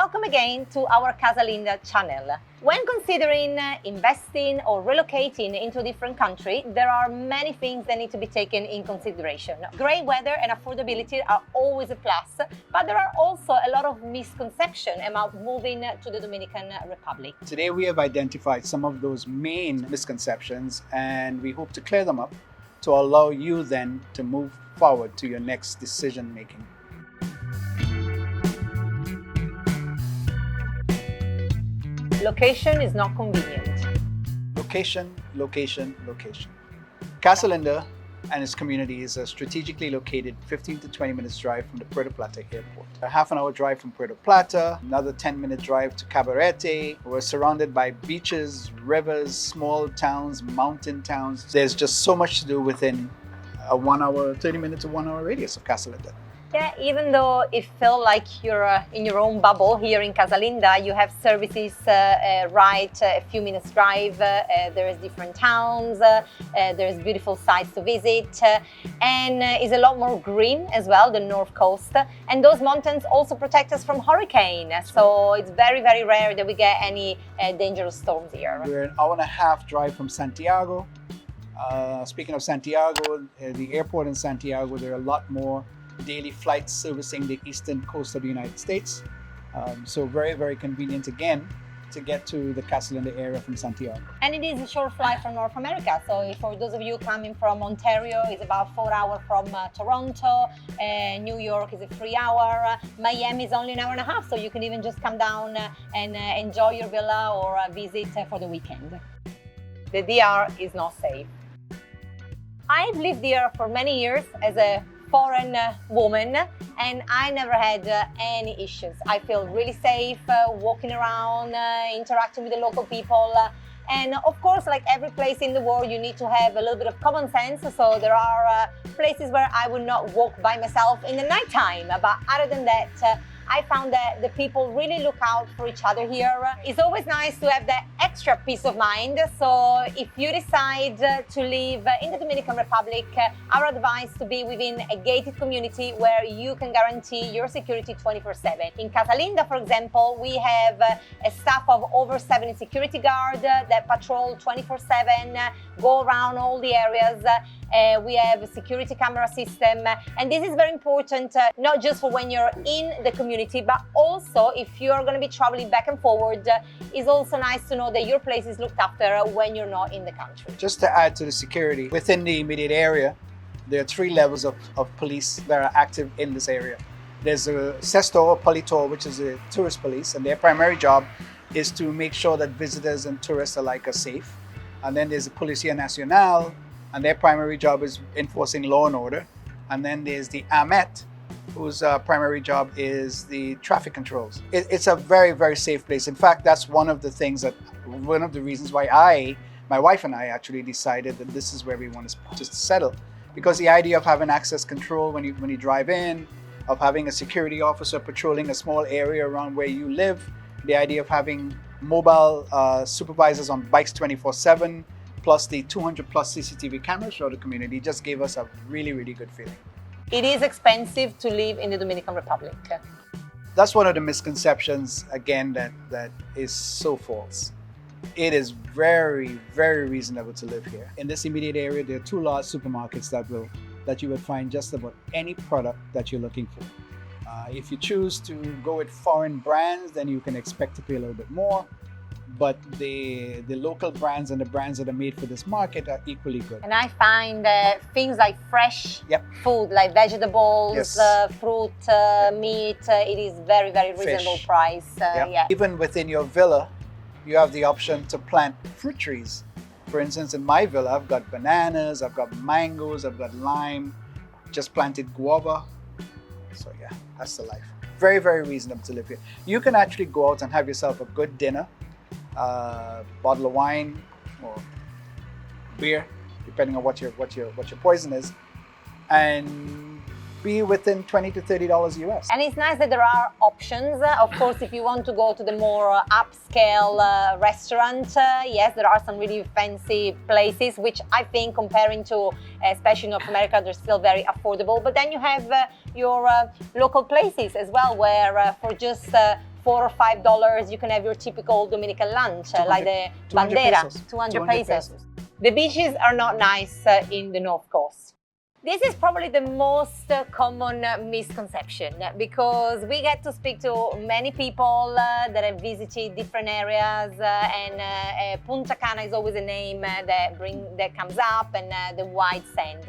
Welcome again to our Casa channel. When considering investing or relocating into a different country, there are many things that need to be taken in consideration. Great weather and affordability are always a plus, but there are also a lot of misconceptions about moving to the Dominican Republic. Today we have identified some of those main misconceptions and we hope to clear them up to allow you then to move forward to your next decision making. Location is not convenient. Location, location, location. Casa and its community is strategically located 15 to 20 minutes drive from the Puerto Plata airport. A half an hour drive from Puerto Plata, another 10-minute drive to Cabarete. We're surrounded by beaches, rivers, small towns, mountain towns. There's just so much to do within a 1 hour, 30 minutes to 1 hour radius of Casa. Yeah, even though it feels like you're in your own bubble here in Casa, you have services right a few minutes drive. There's different towns, there's beautiful sites to visit, and it's a lot more green as well, the north coast. And those mountains also protect us from hurricane, so it's very, very rare that we get any dangerous storms here. We're an hour and a half drive from Santiago. Speaking of Santiago, the airport in Santiago, there are a lot more daily flights servicing the eastern coast of the United States. So very, very convenient again to get to the Casa area from Santiago. And it is a short flight from North America. So for those of you coming from Ontario, it's about 4 hours from Toronto. New York is a 3 hour. Miami is only an hour and a half. So you can even just come down and enjoy your villa or visit for the weekend. The DR is not safe. I've lived here for many years as a foreign woman, and I never had any issues. I feel really safe walking around, interacting with the local people. And of course, like every place in the world, you need to have a little bit of common sense. So there are places where I would not walk by myself in the nighttime. But other than that, I found that the people really look out for each other here. It's always nice to have that extra peace of mind. So if you decide to live in the Dominican Republic, our advice to be within a gated community where you can guarantee your security 24/7. In Casa, for example, we have a staff of over 70 security guards that patrol 24/7, go around all the areas. We have a security camera system, and this is very important, not just for when you're in the community, but also if you're going to be traveling back and forward. It's also nice to know that your place is looked after when you're not in the country. Just to add to the security, within the immediate area, there are 3 levels of police that are active in this area. There's a Sesto or Politor, which is a tourist police, and their primary job is to make sure that visitors and tourists alike are safe. And then there's the Policía Nacional, and their primary job is enforcing law and order. And then there's the AMET, whose primary job is the traffic controls. It's a very, very safe place. In fact, that's one of the reasons why my wife and I actually decided that this is where we want to just settle. Because the idea of having access control when you drive in, of having a security officer patrolling a small area around where you live, the idea of having mobile supervisors on bikes 24/7, plus the 200 plus CCTV cameras throughout the community just gave us a really, really good feeling. It is expensive to live in the Dominican Republic. That's one of the misconceptions, again, that is so false. It is very, very reasonable to live here. In this immediate area, there are 2 large supermarkets that you would find just about any product that you're looking for. If you choose to go with foreign brands, then you can expect to pay a little bit more. But the local brands and the brands that are made for this market are equally good. And I find things like fresh food, like vegetables, fruit, meat, it is very, very reasonable price. Yeah. Even within your villa, you have the option to plant fruit trees. For instance, in my villa, I've got bananas, I've got mangoes, I've got lime, just planted guava. So yeah, that's the life. Very, very reasonable to live here. You can actually go out and have yourself a good dinner, bottle of wine or beer, depending on what your poison is, and be within $20 to $30 US. And it's nice that there are options. Of course, if you want to go to the more upscale restaurant, yes, there are some really fancy places, which I think comparing to, especially North America, they're still very affordable. But then you have your local places as well, where for just $4 or $5, you can have your typical Dominican lunch, like the 200 bandera, pesos. 200 pesos. The beaches are not nice in the North Coast. This is probably the most common misconception, because we get to speak to many people that have visited different areas, and Punta Cana is always a name that comes up, and the white sand.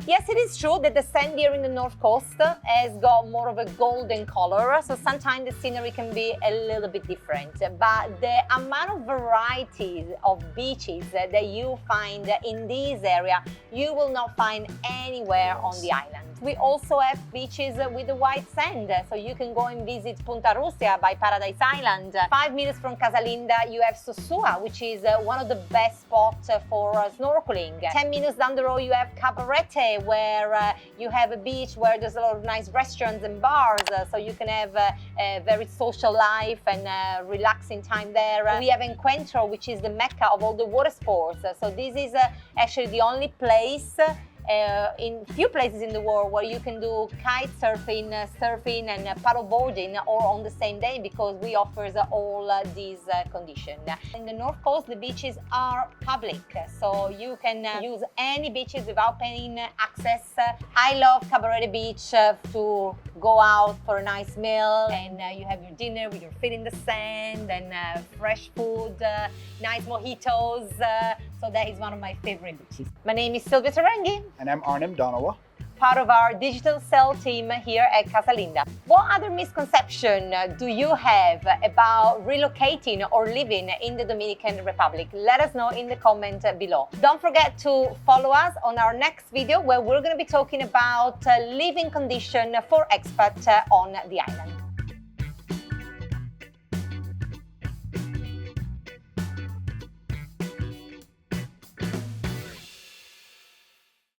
Yes, it is true that the sand here in the North Coast has got more of a golden color, so sometimes the scenery can be a little bit different. But the amount of varieties of beaches that you find in this area, you will not find anywhere on the island. We also have beaches with the white sand, so you can go and visit Punta Russia by Paradise Island. 5 minutes from Casa you have Sosua, which is one of the best spots for snorkeling. 10 minutes down the road you have Cabarete, where you have a beach where there's a lot of nice restaurants and bars, so you can have a very social life and relaxing time there. We have Encuentro, which is the mecca of all the water sports. So this is actually the only place in few places in the world where you can do kite surfing, surfing and paddleboarding all on the same day, because we offers all these conditions. In the North Coast, the beaches are public, so you can use any beaches without paying access. I love Cabarete Beach to go out for a nice meal, and you have your dinner with your feet in the sand, and fresh food, nice mojitos. So that is one of my favorite beaches. My name is Silvia Tarenghi. And I'm Arnim Donawa, part of our digital sales team here at Casa. What other misconception do you have about relocating or living in the Dominican Republic? Let us know in the comment below. Don't forget to follow us on our next video, where we're going to be talking about living condition for expats on the island.